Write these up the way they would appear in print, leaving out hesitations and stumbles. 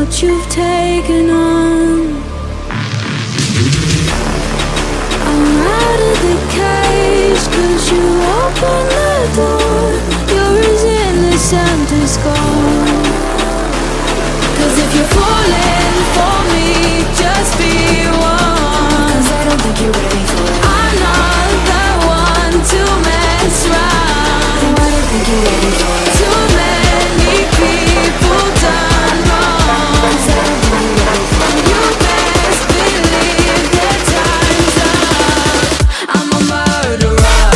what you've taken on. I'm out of the cage, 'cause you opened the door. You're as innocent as gold. 'Cause if you're falling for me, just be one. 'Cause I don't think you're ready for it. I'm not the one to mess around. No, I don't think you're ready for it. Too many people done wrong. 'Cause I don't think you're ready for it. You best believe that time's up. I'm a murderer.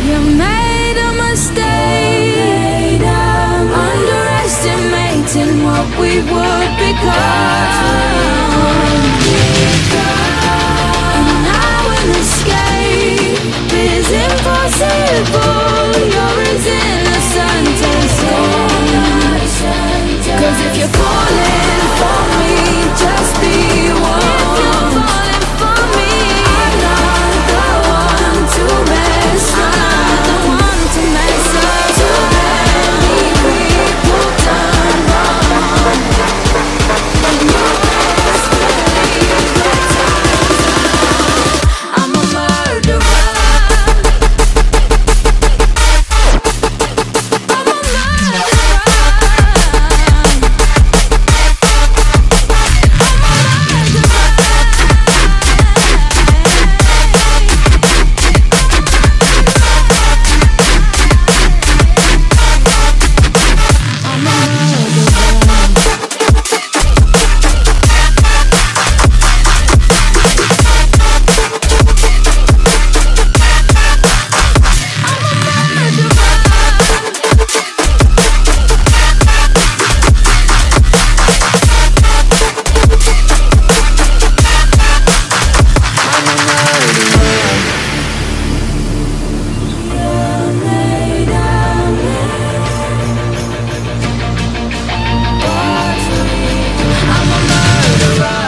You made a mistake, underestimating what we would become. And now an escape is impossible. You're as innocent as gold. 'Cause if you're falling for me, just be one. If you're falling for me, I'm not the one to mess up. The one to mess up. Too many people done wrong. And you best believe that time's up. I'm a murderer. I'm a murderer.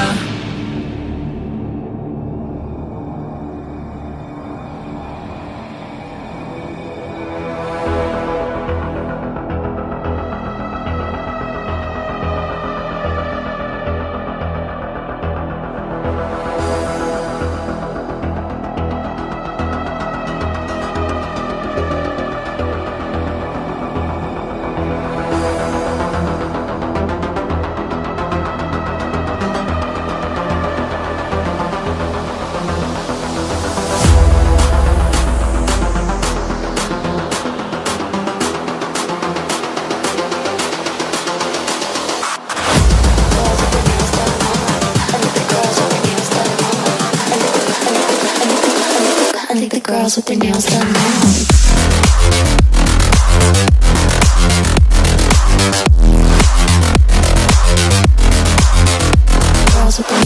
I think the girls with their nails done now. Girls with their